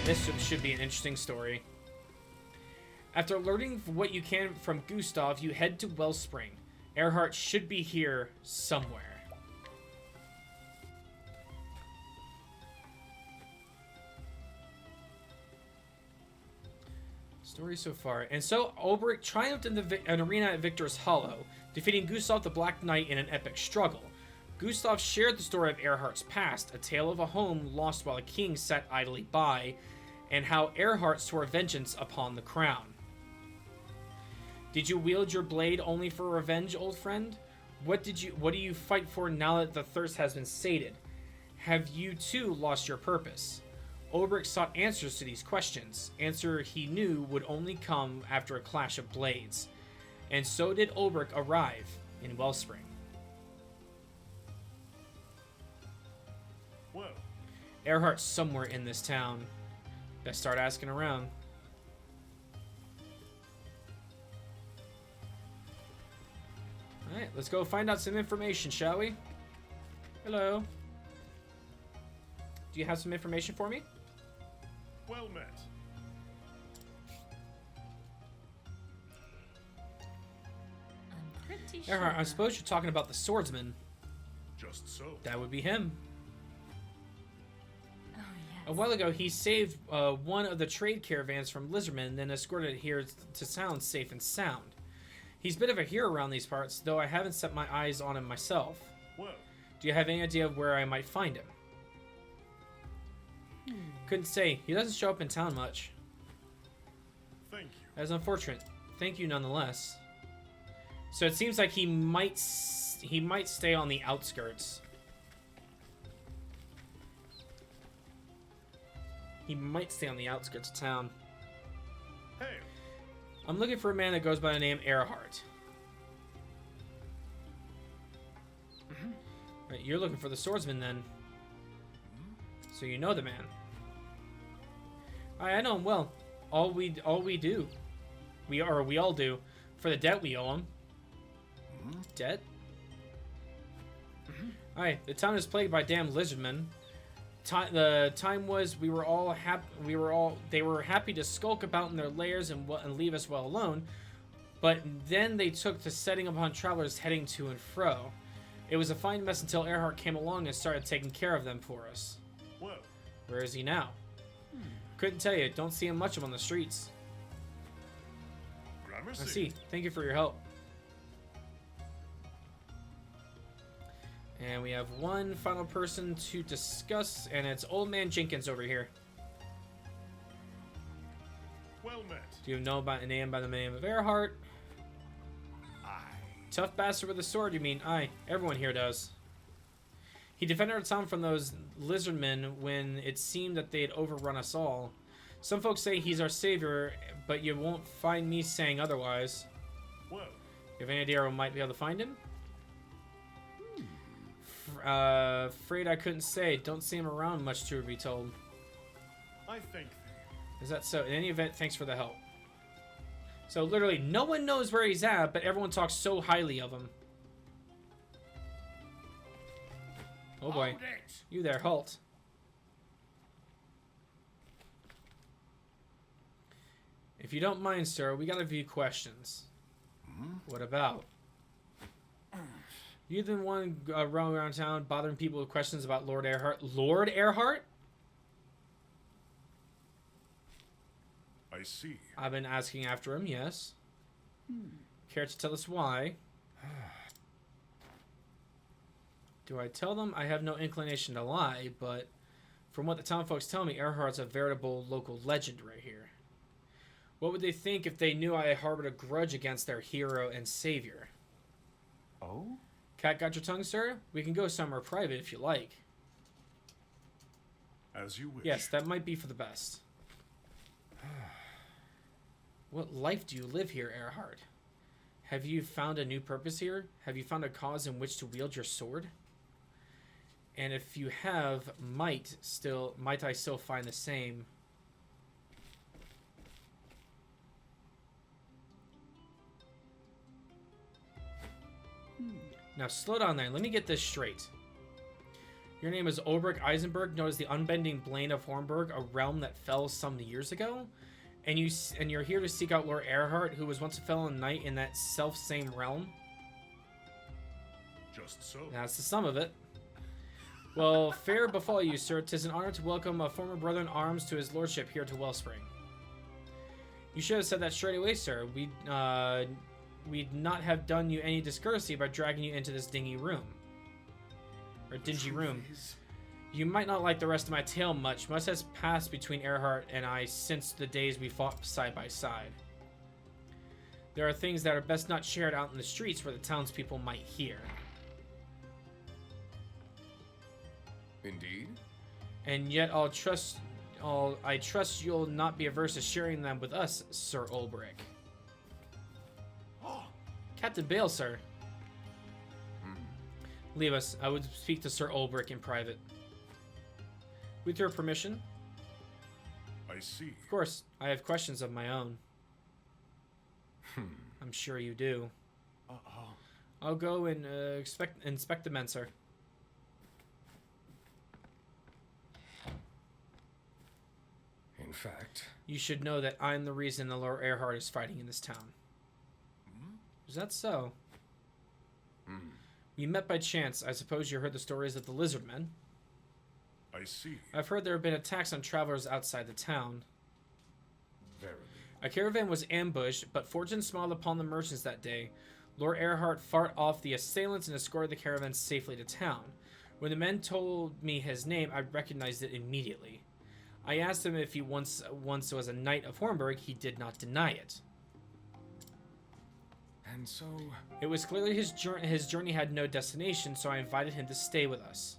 This should be an interesting story. After learning what you can from Gustav, you head to Wellspring. Earhart should be here somewhere. Story so far. And so, Olberic triumphed in an arena at Victor's Hollow, defeating Gustav the Black Knight in an epic struggle. Gustav shared the story of Earhart's past, a tale of a home lost while a king sat idly by, and how Earhart swore vengeance upon the crown. Did you wield your blade only for revenge, old friend? What do you fight for now that the thirst has been sated? Have you too lost your purpose? Olberic sought answers to these questions, answer he knew would only come after a clash of blades. And so did Olberic arrive in Wellspring. Whoa. Earhart's somewhere in this town. Let's start asking around. Alright, let's go find out some information, shall we? Hello. Do you have some information for me? Well met. I'm pretty sure. Earhart, I suppose you're talking about the swordsman. Just so. That would be him. Oh, yes. A while ago, he saved one of the trade caravans from lizardmen, then escorted it here to town safe and sound. He's a bit of a hero around these parts, though I haven't set my eyes on him myself. Whoa. Do you have any idea of where I might find him? Couldn't say. He doesn't show up in town much. Thank you. That's unfortunate. Thank you nonetheless. So it seems like he might stay on the outskirts. He might stay on the outskirts of town. Hey. I'm looking for a man that goes by the name Earhart. Right, you're looking for the swordsman then. So you know the man. I know him well. All we do. We all do. For the debt we owe him. Debt? Alright, the town is plagued by damn lizardmen. The time was they were happy to skulk about in their lairs and leave us well alone, but then they took to setting upon travelers heading to and fro. It was a fine mess until Earhart came along and started taking care of them for us. Whoa. Where is he now? Couldn't tell you. Don't see him much on the streets. Gramercy. I see. Thank you for your help. And we have one final person to discuss, and it's Old Man Jenkins over here. Well met. Do you know about a name by the name of Earhart? Aye. Tough bastard with a sword, you mean? Aye, everyone here does. He defended our town from those lizardmen when it seemed that they had overrun us all. Some folks say he's our savior, but you won't find me saying otherwise. Whoa. You have any idea where we might be able to find him? Afraid I couldn't say. Don't see him around much, to be told. I thank thee. Is that so? In any event, thanks for the help. So literally, no one knows where he's at, but everyone talks so highly of him. Oh boy. Hold it. You there, halt. If you don't mind, sir, we got a few questions. What about? You the one roaming around town bothering people with questions about Lord Earhart? Lord Earhart? I see. I've been asking after him, yes. Care to tell us why? Do I tell them? I have no inclination to lie, but from what the town folks tell me, Earhart's a veritable local legend right here. What would they think if they knew I harbored a grudge against their hero and savior? Oh? Cat got your tongue, sir? We can go somewhere private if you like. As you wish. Yes, that might be for the best. What life do you live here, Earhart? Have you found a new purpose here? Have you found a cause in which to wield your sword? And if you have, might I still find the same? Now slow down there. Let me get this straight. Your name is Olberic Eisenberg, known as the Unbending Blade of Hornburg, a realm that fell some years ago. And you're here to seek out Lord Earhart, who was once a fellow knight in that self-same realm. Just so. That's the sum of it. Well, fair befall you, sir. 'Tis an honor to welcome a former brother in arms to his lordship here to Wellspring. You should have said that straight away, sir. We'd not have done you any discourtesy by dragging you into this dingy room. Or dingy room. You might not like the rest of my tale much. Much has passed between Earhart and I since the days we fought side by side. There are things that are best not shared out in the streets where the townspeople might hear. Indeed. And yet I trust you'll not be averse to sharing them with us, Sir Olberic. Captain Bale, sir. Leave us. I would speak to Sir Olberic in private. With your permission? I see. Of course. I have questions of my own. I'm sure you do. I'll go and inspect the men, sir. In fact, You should know that I'm the reason the Lord Earhart is fighting in this town. Is that so? We met by chance. I suppose you heard the stories of the lizard men. I see. I've heard there have been attacks on travelers outside the town. verily. A caravan was ambushed, but fortune smiled upon the merchants that day. Lord Earhart fought off the assailants and escorted the caravan safely to town. When the men told me his name, I recognized it immediately. I asked him if he once was a knight of Hornburg. He did not deny it. And so, It was clearly his journey had no destination, so I invited him to stay with us.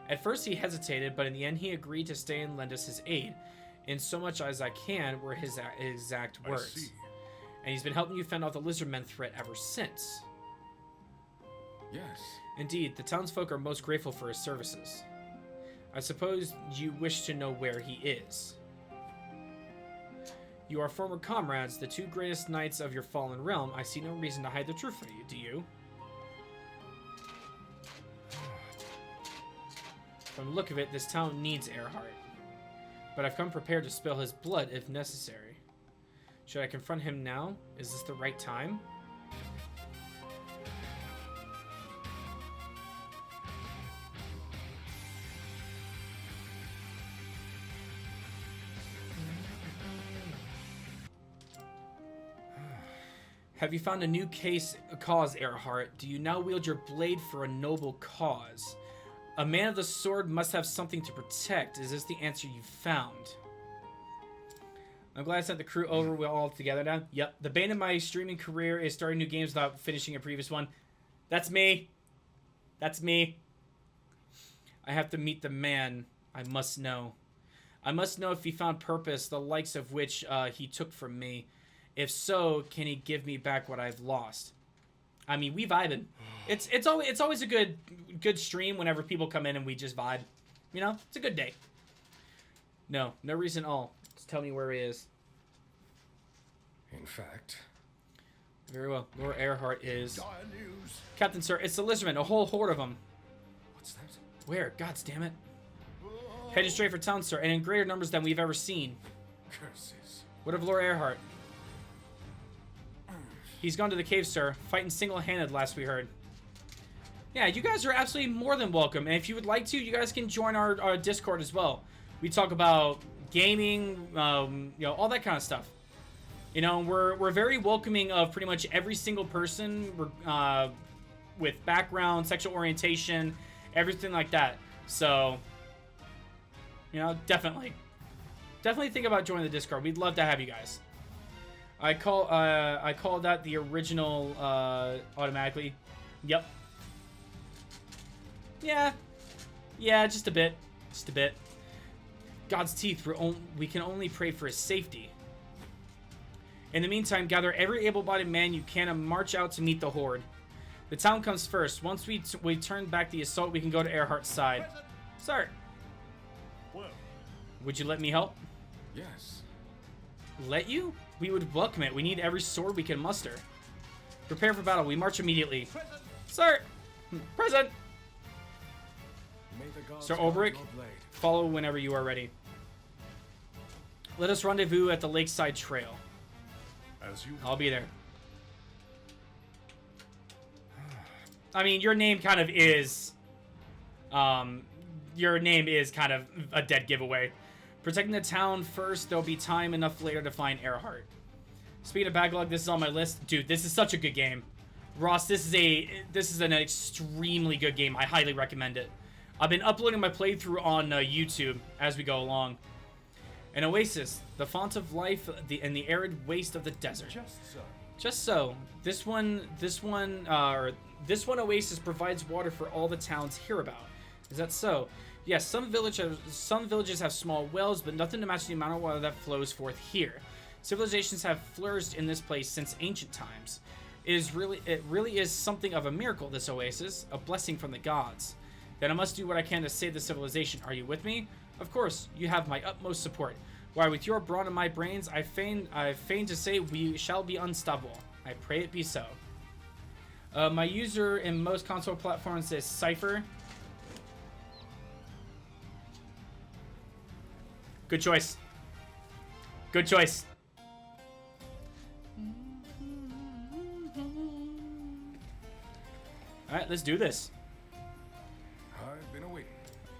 At first he hesitated, but in the end he agreed to stay and lend us his aid. In so much as I can were his exact I words. see. And he's been helping you fend off the lizardmen threat ever since. yes. Indeed, the townsfolk are most grateful for his services. I suppose you wish to know where he is. You are former comrades, the two greatest knights of your fallen realm. I see no reason to hide the truth from you, do you? From the look of it, this town needs Earhart. But I've come prepared to spill his blood if necessary. Should I confront him now? Is this the right time? Have you found a new cause, Earhart? Do you now wield your blade for a noble cause? A man of the sword must have something to protect. Is this the answer you found? I'm glad I sent the crew over. We're all together now. Yep. The bane of my streaming career is starting new games without finishing a previous one. That's me. That's me. I have to meet the man. I must know. I must know if he found purpose, the likes of which he took from me. If so, can he give me back what I've lost? I mean, we vibing. It's always a good stream whenever people come in and we just vibe. You know, it's a good day. No reason at all. Just tell me where he is. In fact, Very well. Lord Earhart is Dire news. Captain, sir. It's the lizardmen, a whole horde of them. what's that? Where? God damn it! Headed straight for town, sir, and in greater numbers than we've ever seen. Curses. What of Lord Earhart? He's gone to the cave, sir. Fighting single-handed, last we heard. Yeah, you guys are absolutely more than welcome. And if you would like to, you guys can join our Discord as well. We talk about gaming, you know, all that kind of stuff. You know, we're very welcoming of pretty much every single person with background, sexual orientation, everything like that. So, you know, definitely think about joining the Discord. We'd love to have you guys. I called that the original automatically. Yep. Yeah, just a bit. God's teeth, we can only pray for his safety. In the meantime, gather every able-bodied man you can and march out to meet the horde. The town comes first. Once we turn back the assault, we can go to Earhart's side. Sir, Well, would you let me help? Yes. Let you? We would welcome it. We need every sword we can muster. Prepare for battle. We march immediately. Sir! Present! May the gods Sir guard Olberic, your blade. follow whenever you are ready. Let us rendezvous at the lakeside trail. As you I'll be there. I mean, your name kind of is... your name is kind of a dead giveaway. Protecting the town first, there'll be time enough later to find Earhart. Speaking of backlog, this is on my list. Dude, this is such a good game. Ross, this is an extremely good game. I highly recommend it. I've been uploading my playthrough on YouTube as we go along. An oasis, the font of life in the arid waste of the desert. Just so. This one oasis provides water for all the towns hereabout. Is that so? Yes, some villages have small wells, but nothing to match the amount of water that flows forth here. Civilizations have flourished in this place since ancient times. It really is something of a miracle, this oasis, a blessing from the gods. Then I must do what I can to save the civilization. Are you with me? Of course, you have my utmost support. Why, with your brawn and my brains, I feign to say we shall be unstoppable. I pray it be so. My user in most console platforms is Cypher. Good choice. Good choice. Alright, let's do this. I've been awaiting.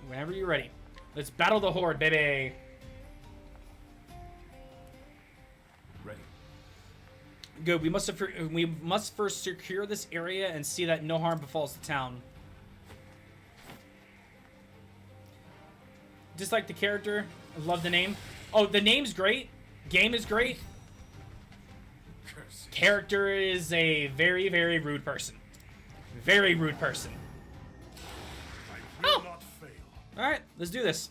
Whenever you're ready. Let's battle the horde, baby. Ready. Good. We must first secure this area and see that no harm befalls the town. Dislike the character. I love the name. Oh, the name's great. Game is great. Curses. Character is a very, very rude person. Very rude person. I will not fail. Alright, let's do this.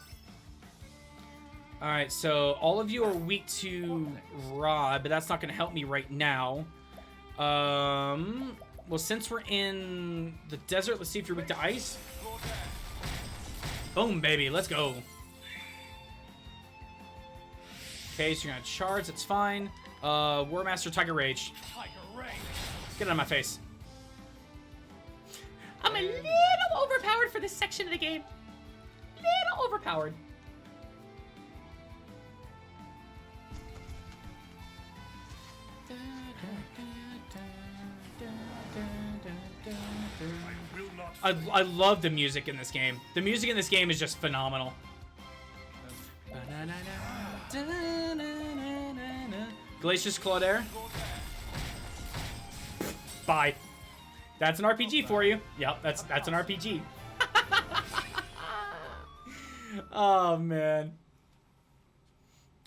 Alright, so all of you are weak to rod, but that's not going to help me right now. Well, since we're in the desert, let's see if you're weak to ice. Boom, baby, let's go. Okay, so you're going to charge, that's fine. War Master Tiger Rage. Get out of my face. I'm a little overpowered for this section of the game. Little overpowered. I will not fail. I love the music in this game. The music in this game is just phenomenal. Glacius Claudaire. Bye. That's an RPG for you. Yep, that's an RPG. Oh, man.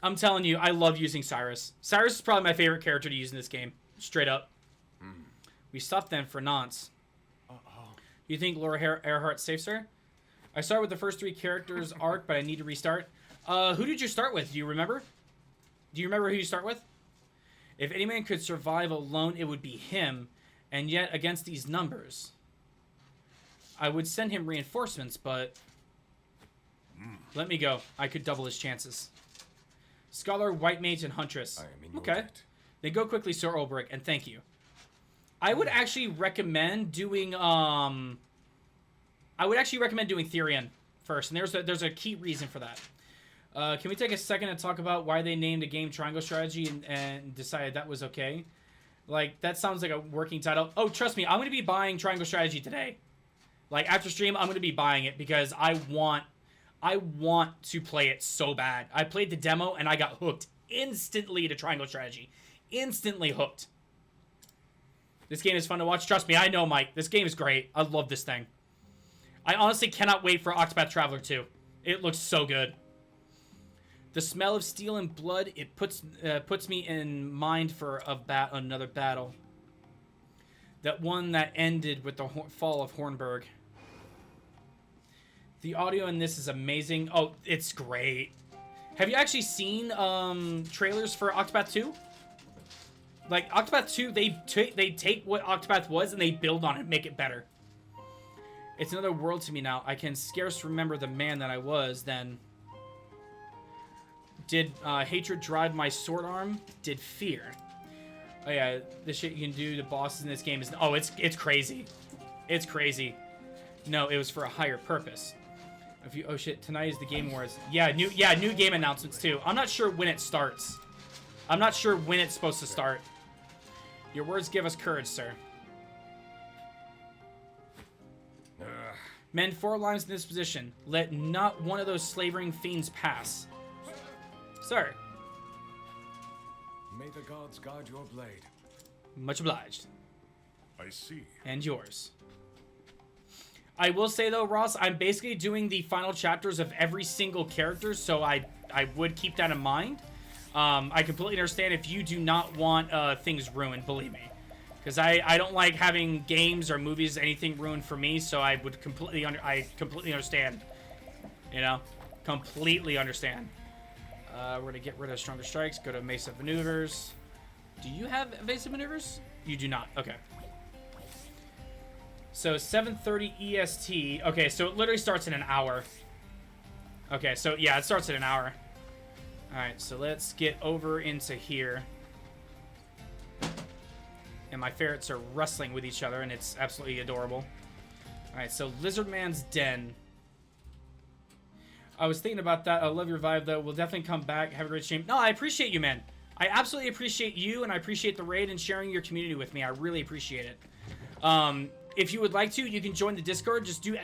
I'm telling you, I love using Cyrus. Cyrus is probably my favorite character to use in this game. Straight up. We stopped then for nonce. You think Laura Earhart's safe, sir? I started with the first 3 characters arc, but I need to restart. Who did you start with? Do you remember? Do you remember who you start with? If any man could survive alone, it would be him. And yet, against these numbers, I would send him reinforcements, but let me go. I could double his chances. Scholar, White Mage, and Huntress. I am in your Okay. debt. Then go quickly, Sir Olberic, and thank you. I would actually recommend doing Therion first, and there's a key reason for that. Can we take a second to talk about why they named a game Triangle Strategy and decided that was okay? Like, that sounds like a working title. Oh, trust me, I'm going to be buying Triangle Strategy today. Like, after stream, I'm going to be buying it because I want to play it so bad. I played the demo, and I got hooked instantly to Triangle Strategy. Instantly hooked. This game is fun to watch. Trust me, I know, Mike. This game is great. I love this thing. I honestly cannot wait for Octopath Traveler 2. It looks so good. The smell of steel and blood, it puts me in mind for another battle. That one that ended with the fall of Hornburg. The audio in this is amazing. Oh, it's great. Have you actually seen trailers for Octopath 2? Like, Octopath 2, they take what Octopath was and they build on it, make it better. It's another world to me now. I can scarce remember the man that I was then. Did hatred drive my sword arm? Did fear? Oh yeah, the shit you can do to bosses in this game is... Oh, it's crazy. It's crazy. No, it was for a higher purpose. If you, oh shit, tonight is the Game Awards. Yeah, new game announcements too. I'm not sure when it starts. I'm not sure when it's supposed to start. Your words give us courage, sir. Men 4 lines in this position. Let not one of those slavering fiends pass. Sir. May the gods guide your blade. Much obliged. I see. And yours. I will say though, Ross, I'm basically doing the final chapters of every single character, so I would keep that in mind. I completely understand if you do not want things ruined, believe me. Because I don't like having games or movies, anything ruined for me, so I would completely understand. You know? Completely understand. We're going to get rid of Stronger Strikes, go to Evasive Maneuvers. Do you have Evasive Maneuvers? You do not. Okay. So 7:30 EST. Okay, so it literally starts in an hour. Okay, so yeah, it starts in an hour. Alright, so let's get over into here. And my ferrets are wrestling with each other, and it's absolutely adorable. Alright, so Lizard Man's Den. I was thinking about that. I love your vibe, though. We'll definitely come back. Have a great stream. No, I appreciate you, man. I absolutely appreciate you, and I appreciate the raid and sharing your community with me. I really appreciate it. If you would like to, you can join the Discord. Just do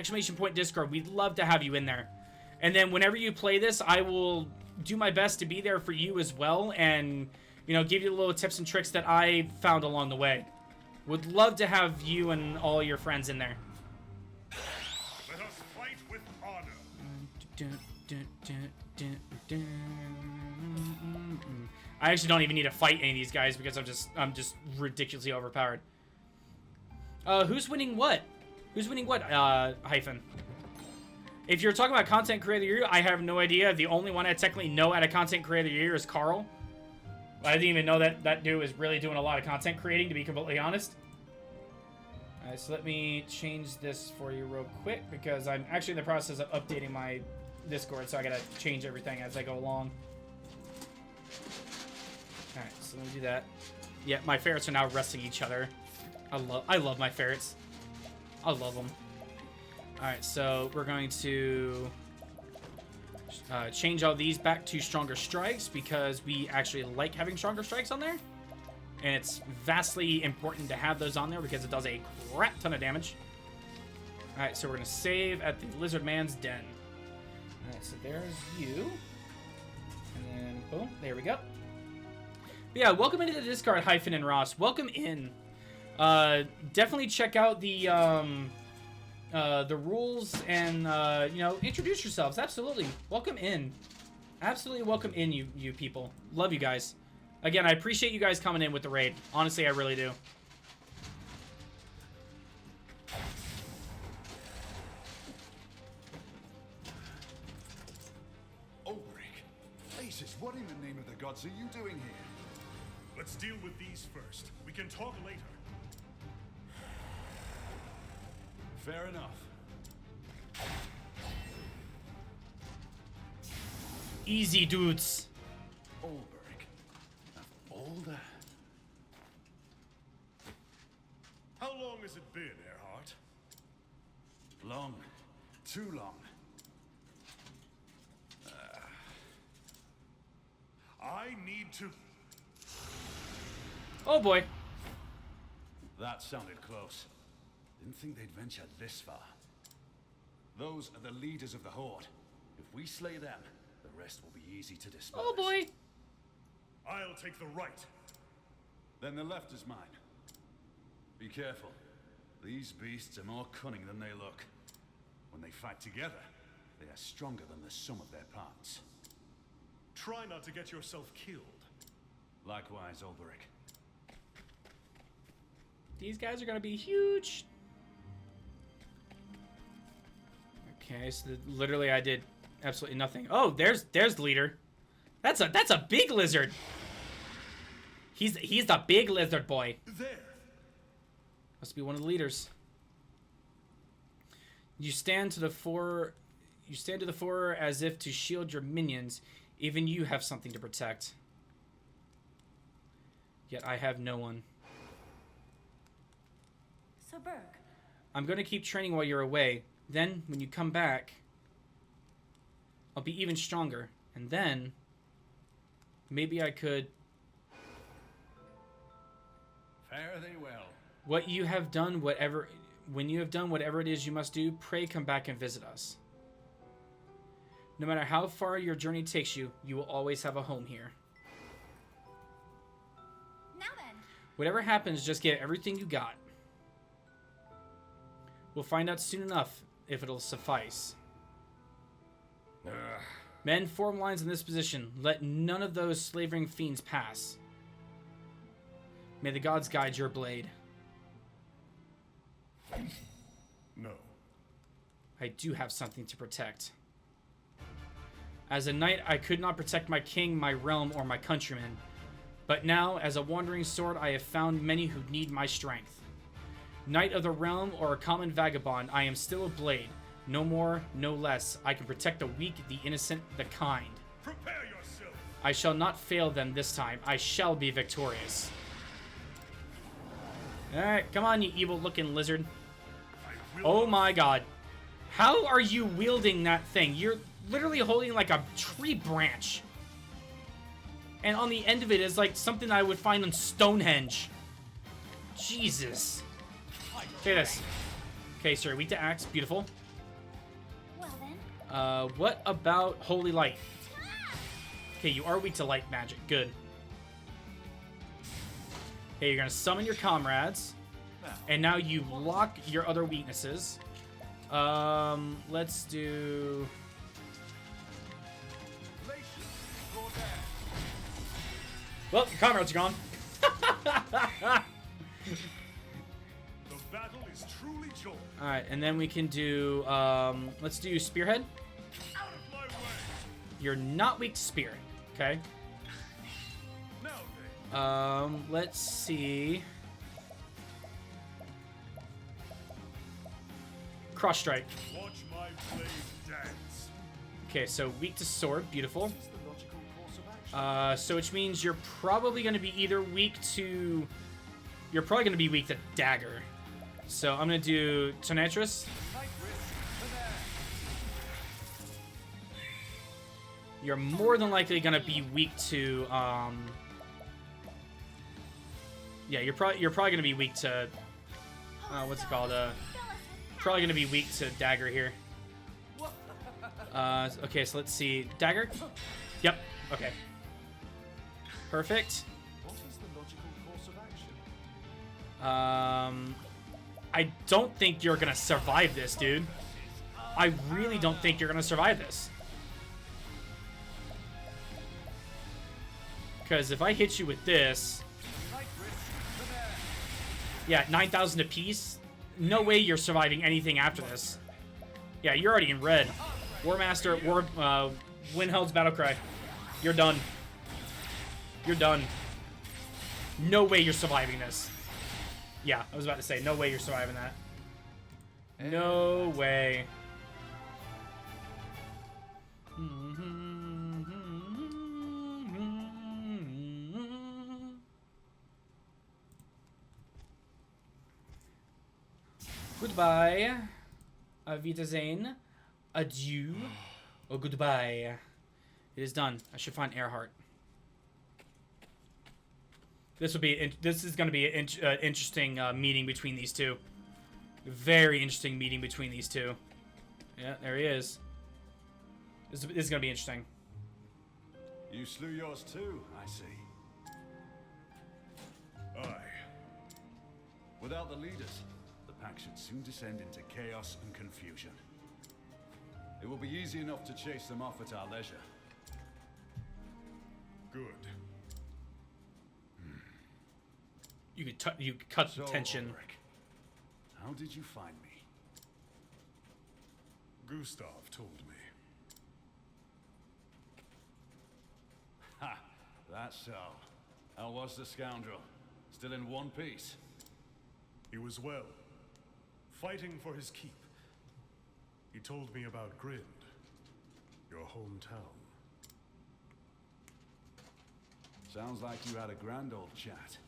!Discord. We'd love to have you in there. And then whenever you play this, I will do my best to be there for you as well, and you know, give you the little tips and tricks that I found along the way. Would love to have you and all your friends in there. Let us fight with honor. I actually don't even need to fight any of these guys because I'm just ridiculously overpowered. Who's winning what? Who's winning what, Hyphen? If you're talking about Content Creator of the Year, I have no idea. The only one I technically know out of Content Creator of the Year is Carl. I didn't even know that dude was really doing a lot of content creating, to be completely honest. Alright, so let me change this for you real quick, because I'm actually in the process of updating my Discord, so I gotta change everything as I go along. Alright, so let me do that. Yeah, my ferrets are now wrestling each other. I love my ferrets. I love them. Alright, so we're going to change all these back to Stronger Strikes because we actually like having Stronger Strikes on there. And it's vastly important to have those on there because it does a crap ton of damage. Alright, so we're going to save at the Lizard Man's Den. Alright, so there's you. And then, boom, there we go. But yeah, welcome into the Discord, Hyphen and Ross. Welcome in. Definitely check out the rules and, you know, introduce yourselves. Absolutely. Welcome in. Absolutely welcome in, you people. Love you guys. Again, I appreciate you guys coming in with the raid. Honestly, I really do. Olberic, Aces, what in the name of the gods are you doing here? Let's deal with these first. We can talk later. Fair enough. Easy, dudes. Olberic, of all the... How long has it been, Earhart? Long. Too long. I need to... Oh boy. That sounded close. Didn't think they'd venture this far. Those are the leaders of the Horde. If we slay them, the rest will be easy to dispose. Oh boy. I'll take the right. Then the left is mine. Be careful. These beasts are more cunning than they look. When they fight together, they are stronger than the sum of their parts. Try not to get yourself killed. Likewise, Olberic. These guys are gonna be huge. Okay, so literally I did absolutely nothing. Oh, there's the leader. That's a big lizard. He's the big lizard boy. There. Must be one of the leaders. You stand to the fore as if to shield your minions. Even you have something to protect. Yet I have no one. So, Berg, I'm going to keep training while you're away. Then, when you come back, I'll be even stronger. And then maybe I could... Fare thee well. What you have done, whatever... When you have done whatever it is you must do, pray come back and visit us. No matter how far your journey takes you, you will always have a home here. Now then. Whatever happens, just give everything you got. We'll find out soon enough if it'll suffice. Men, form lines in this position. Let none of those slavering fiends pass. May the gods guide your blade. No. I do have something to protect. As a knight, I could not protect my king, my realm, or my countrymen. But now, as a wandering sword, I have found many who need my strength. Knight of the realm or a common vagabond, I am still a blade. No more, no less. I can protect the weak, the innocent, the kind. Prepare yourself. I shall not fail them this time. I shall be victorious. Alright, come on, you evil-looking lizard. Oh my god. How are you wielding that thing? You're literally holding like a tree branch. And on the end of it is like something I would find on Stonehenge. Jesus. Look at this. Okay, sir, weak to axe. Beautiful. Well then. What about Holy Light? Okay, you are weak to light magic. Good. Okay, you're gonna summon your comrades. And now you lock your other weaknesses. Let's do... Well, your comrades are gone. The battle is truly joined. Alright, and then we can do, let's do Spearhead. Out of my way. You're not weak to Spear, okay? Now then. Let's see. Cross Strike. Watch my blade dance. Okay, so weak to Sword, beautiful. Is the logical course of action? So which means you're probably going to be either weak to... You're probably going to be weak to Dagger. So I'm going to do Tonatris. Tight wrist to there. You're more than likely going to be weak to... Yeah, you're probably going to be weak to... what's it called? Probably going to be weak to Dagger here. Okay, so let's see. Dagger? Yep. Okay. Perfect. What is the logical course of action? I don't think you're going to survive this, dude. I really don't think you're going to survive this. Because if I hit you with this... Tight wrist to there. Yeah, 9,000 apiece. No way you're surviving anything after this. Yeah, you're already in red. War Master, Windheld's Battlecry. You're done. You're done. No way you're surviving this. Yeah, I was about to say, no way you're surviving that. No way. Goodbye. Auf Wiedersehen. Adieu. Oh, goodbye. It is done. I should find Earhart. This will be. This is going to be an interesting meeting between these two. Very interesting meeting between these two. Yeah, there he is. This is going to be interesting. You slew yours too, I see. Aye. Without the leaders, the pack should soon descend into chaos and confusion. It will be easy enough to chase them off at our leisure. Good. You could cut the tension. Olberic, how did you find me? Gustav told me. Ha! That's so. How was the scoundrel? Still in one piece? He was well, fighting for his keep. He told me about Grind, your hometown. Sounds like you had a grand old chat.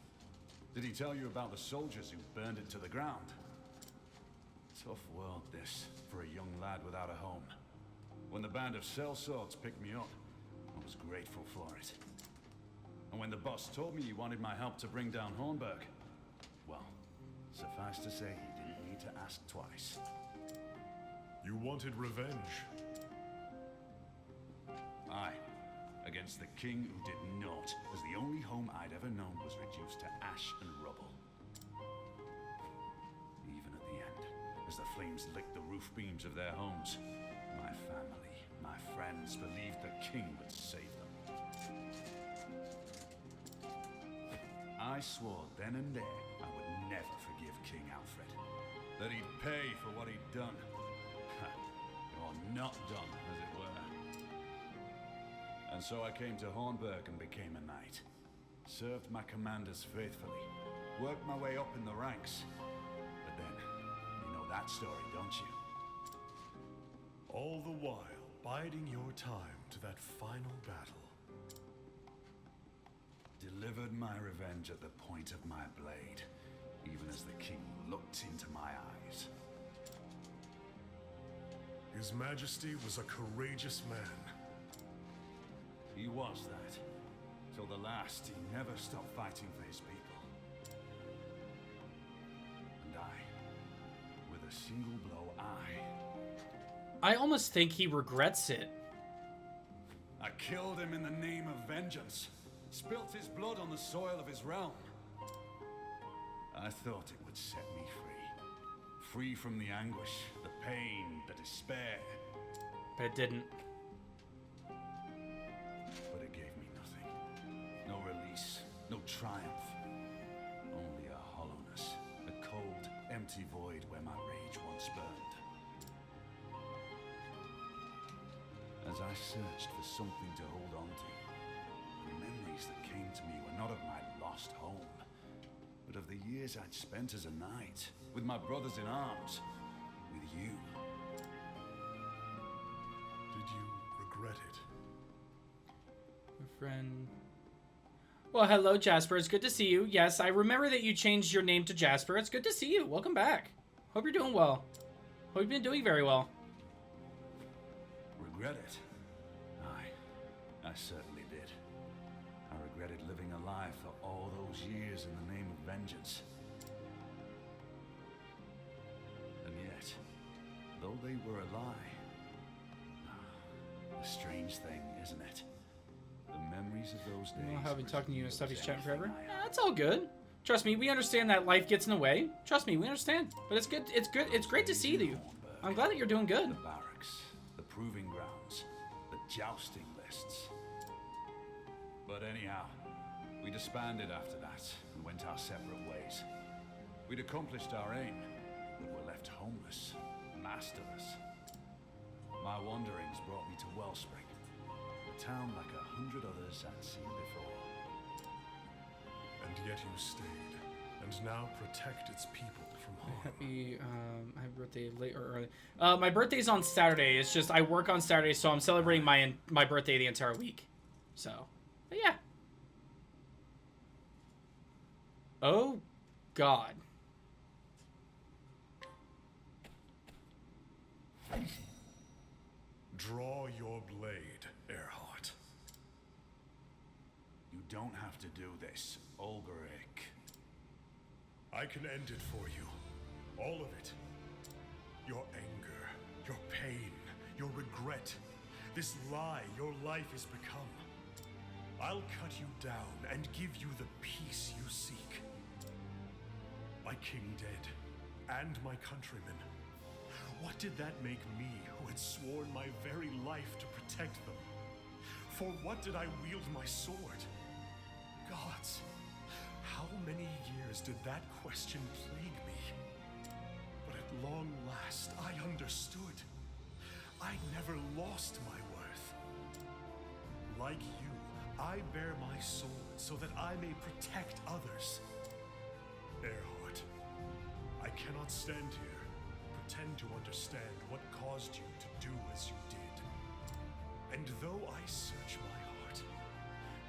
Did he tell you about the soldiers who burned it to the ground? Tough world, this, for a young lad without a home. When the band of sellswords picked me up, I was grateful for it. And when the boss told me he wanted my help to bring down Hornburg, well, suffice to say, he didn't need to ask twice. You wanted revenge. Aye, against the king who did naught, as the only home I'd ever known was reduced to ash and rubble. Even at the end, as the flames licked the roof beams of their homes, my family, my friends believed the king would save them. I swore then and there I would never forgive King Alfred. That he'd pay for what he'd done. Or not done, as it were. And so I came to Hornburg and became a knight. Served my commanders faithfully. Worked my way up in the ranks. But then, you know that story, don't you? All the while, biding your time to that final battle. Delivered my revenge at the point of my blade, even as the king looked into my eyes. His Majesty was a courageous man. He was that. Till the last, he never stopped fighting for his people. And I, with a single blow, I almost think he regrets it. I killed him in the name of vengeance. Spilt his blood on the soil of his realm. I thought it would set me free. Free from the anguish, the pain, the despair. But it didn't. But it gave me nothing. No release, no triumph. Only a hollowness, a cold, empty void where my rage once burned. As I searched for something to hold on to, the memories that came to me were not of my lost home, but of the years I'd spent as a knight, with my brothers in arms, with you. Did you regret it? Friend. Well, hello, Jasper. It's good to see you. Yes, I remember that you changed your name to Jasper. It's good to see you. Welcome back. Hope you're doing well. Hope you've been doing very well. Regret it? Aye, I certainly did. I regretted living a lie for all those years in the name of vengeance. And yet, though they were a lie, a strange thing, isn't it? The memories of those days. Well, I've been talking to you and stuff. He's chatting forever. Anything I Yeah, that's all good. Trust me, we understand that life gets in the way. Trust me, we understand. But it's good. It's good. It's great to see you. I'm glad that you're doing good. The barracks, the proving grounds, the jousting lists. But anyhow, we disbanded after that and went our separate ways. We'd accomplished our aim, but were left homeless, masterless. My wanderings brought me to Wellspring, a town like 100 others I'd seen before. And yet you stayed, and now protect its people from harm. Happy birthday late or early. My birthday's on Saturday. It's just I work on Saturday, so I'm celebrating my birthday the entire week. So, but yeah. Oh, God. Draw your blade, Earhart. You don't have to do this, Olberic. I can end it for you. All of it. Your anger, your pain, your regret. This lie your life has become. I'll cut you down and give you the peace you seek. My king dead, and my countrymen. What did that make me, who had sworn my very life to protect them? For what did I wield my sword? Gods, how many years did that question plague me? But at long last, I understood. I never lost my worth. Like you, I bear my sword so that I may protect others. Earhart, I cannot stand here, pretend to understand what caused you to do as you did. And though I search my heart,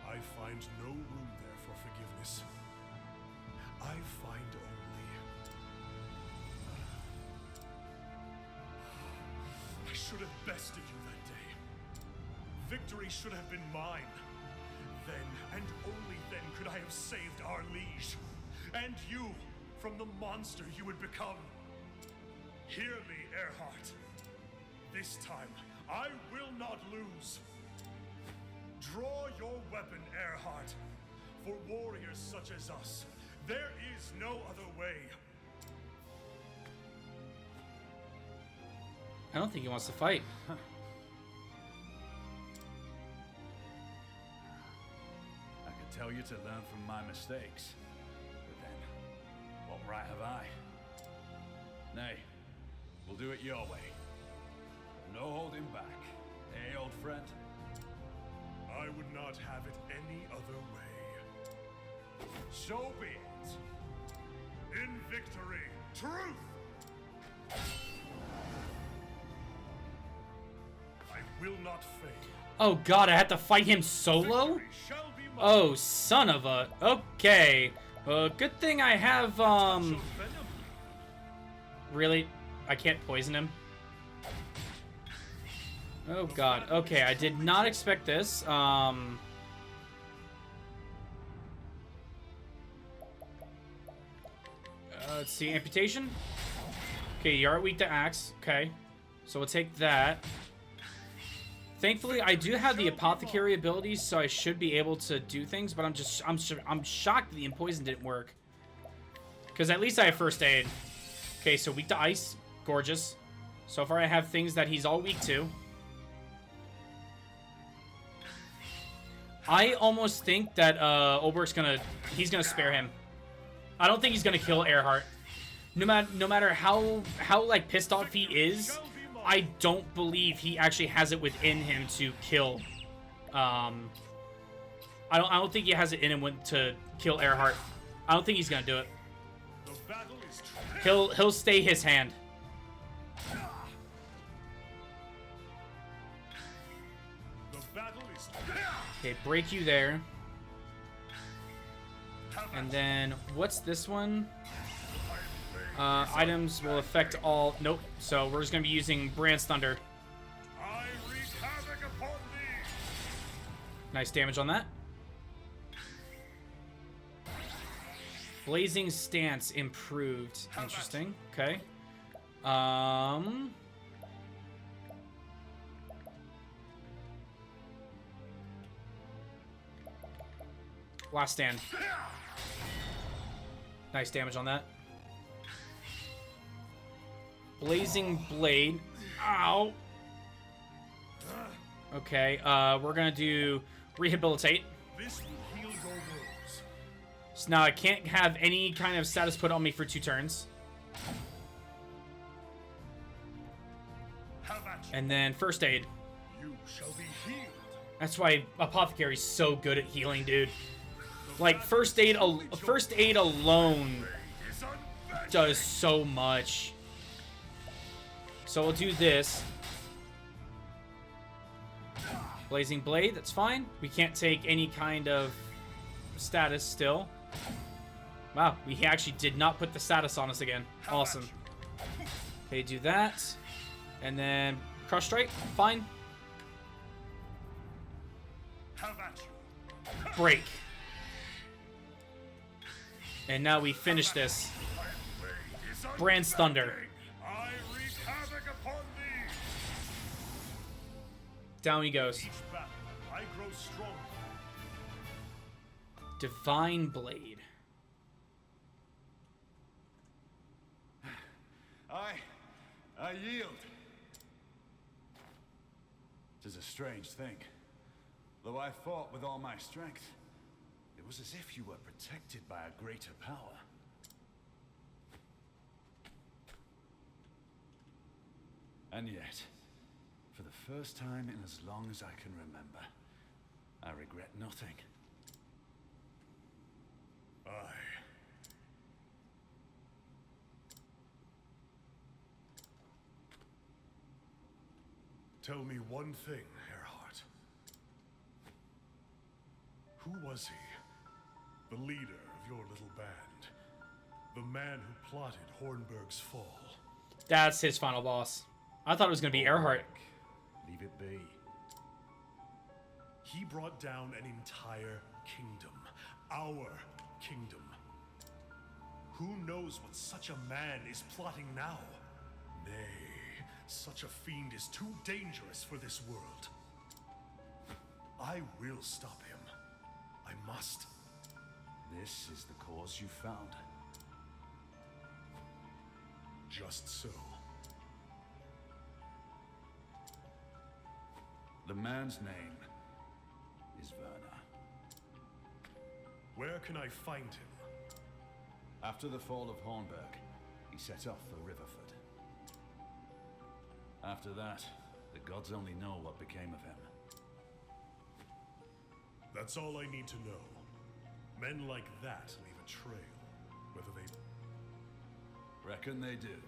I find no room there for forgiveness. I find only... I should have bested you that day. Victory should have been mine. Then, and only then, could I have saved our liege. And you, from the monster you would become. Hear me, Earhart. This time, I will not lose. Draw your weapon, Earhart. For warriors such as us, there is no other way. I don't think he wants to fight. I could tell you to learn from my mistakes. But then, what right have I? Nay, we'll do it your way. No holding back. Eh, old friend? I would not have it any other way. So be it. In victory, truth! I will not fail. Oh god, I had to fight him solo? Victory shall be mine. Oh, son of a... Okay. Good thing I have, So venom. Really? I can't poison him? Oh god. Okay, I did not expect this. Let's see, amputation. Okay, you are weak to axe. Okay, so we'll take that. Thankfully, I do have the apothecary abilities, so I should be able to do things. But I'm shocked the poison didn't work. Because at least I have first aid. Okay, so weak to ice, gorgeous. So far, I have things that he's all weak to. I almost think that Olberic's he's gonna spare him. I don't think he's gonna kill Earhart. No matter how like pissed off he is, I don't believe he actually has it within him to kill. I don't think he has it in him to kill Earhart. I don't think he's gonna do it. The battle is He'll stay his hand. The battle is Okay, break you there. And then, what's this one? Items will affect all... Nope. So, we're just going to be using Brand's Thunder. I wreak havoc upon thee. Nice damage on that. Blazing Stance improved. Interesting. Okay. Last Stand. Nice damage on that. Blazing Blade. Ow. Okay, we're gonna do Rehabilitate. This will heal your wounds. So now I can't have any kind of status put on me for 2 turns. Have at you. And then First Aid. You shall be healed. That's why Apothecary's so good at healing, dude. Like, First Aid alone Is unmatched. does so much. So we'll do this. Blazing Blade, that's fine. We can't take any kind of status still. Wow, we actually did not put the status on us again. Awesome. Okay, do that. And then Crush Strike, fine. Have at you. Break. And now we finish this. Is Brand's Thunder. unbounding. I wreak havoc upon thee. Down he goes. Each battle, I grow stronger. Divine Blade. I yield. 'Tis a strange thing. Though I fought with all my strength, it was as if you were protected by a greater power. And yet, for the first time in as long as I can remember, I regret nothing. Tell me one thing, Earhart. Who was he? The leader of your little band. The man who plotted Hornburg's fall. That's his final boss. I thought it was going to be Earhart. Olberic. Leave it be. He brought down an entire kingdom. Our kingdom. Who knows what such a man is plotting now? Nay, such a fiend is too dangerous for this world. I will stop him. I must. This is the cause you found. Just so. The man's name is Werner. Where can I find him? After the fall of Hornburg, he set off for Riverford. After that, the gods only know what became of him. That's all I need to know. Men like that leave a trail, whether they... Reckon they do.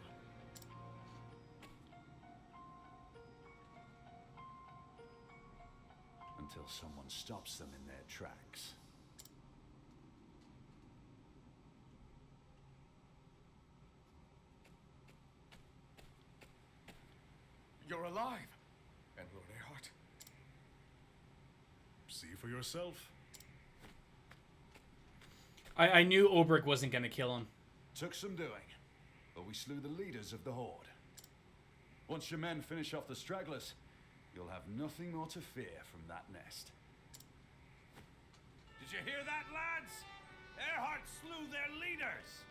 Until someone stops them in their tracks. You're alive, and Lord Erhard. See for yourself. I knew Olberic wasn't going to kill him. Took some doing, but we slew the leaders of the Horde. Once your men finish off the stragglers, you'll have nothing more to fear from that nest. Did you hear that, lads? Erhard slew their leaders!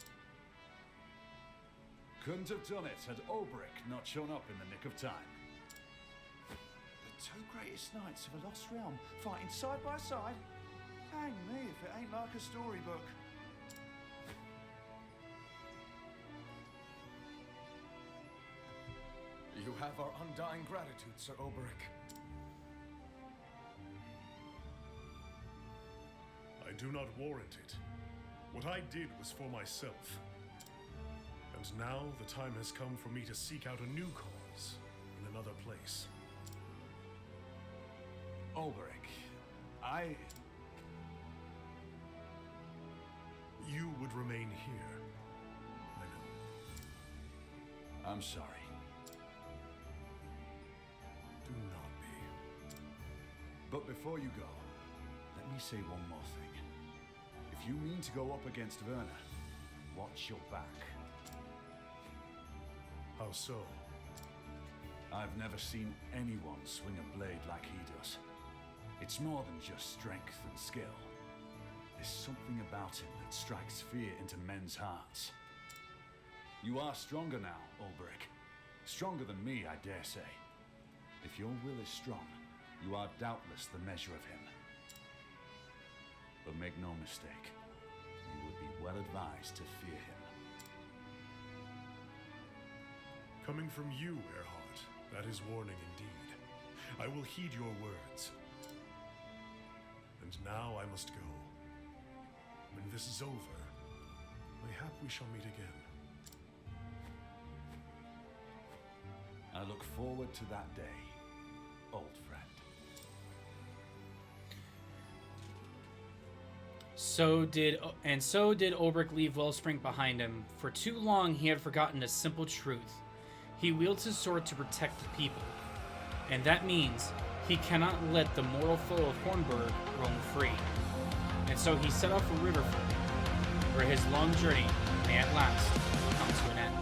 Couldn't have done it had Olberic not shown up in the nick of time. The two greatest knights of a lost realm fighting side by side? Hang me if it ain't like a storybook. You have our undying gratitude, Sir Olberic. I do not warrant it. What I did was for myself. And now the time has come for me to seek out a new cause in another place. Olberic, You would remain here. I know. I'm sorry. Do not be. But before you go, let me say one more thing. If you mean to go up against Werner, watch your back. How so? I've never seen anyone swing a blade like he does. It's more than just strength and skill. There's something about him that strikes fear into men's hearts. You are stronger now, Olberic. Stronger than me, I dare say. If your will is strong, you are doubtless the measure of him. But make no mistake, you would be well advised to fear him. Coming from you, Erhard, that is warning indeed. I will heed your words. And now I must go. When this is over, mayhap we shall meet again. I look forward to that day, old friend. So did Olberic leave Wellspring behind him. For too long, he had forgotten a simple truth. He wields his sword to protect the people, and that means he cannot let the mortal foe of Hornburg roam free. And so he set off for Riverford, where his long journey may at last come to an end.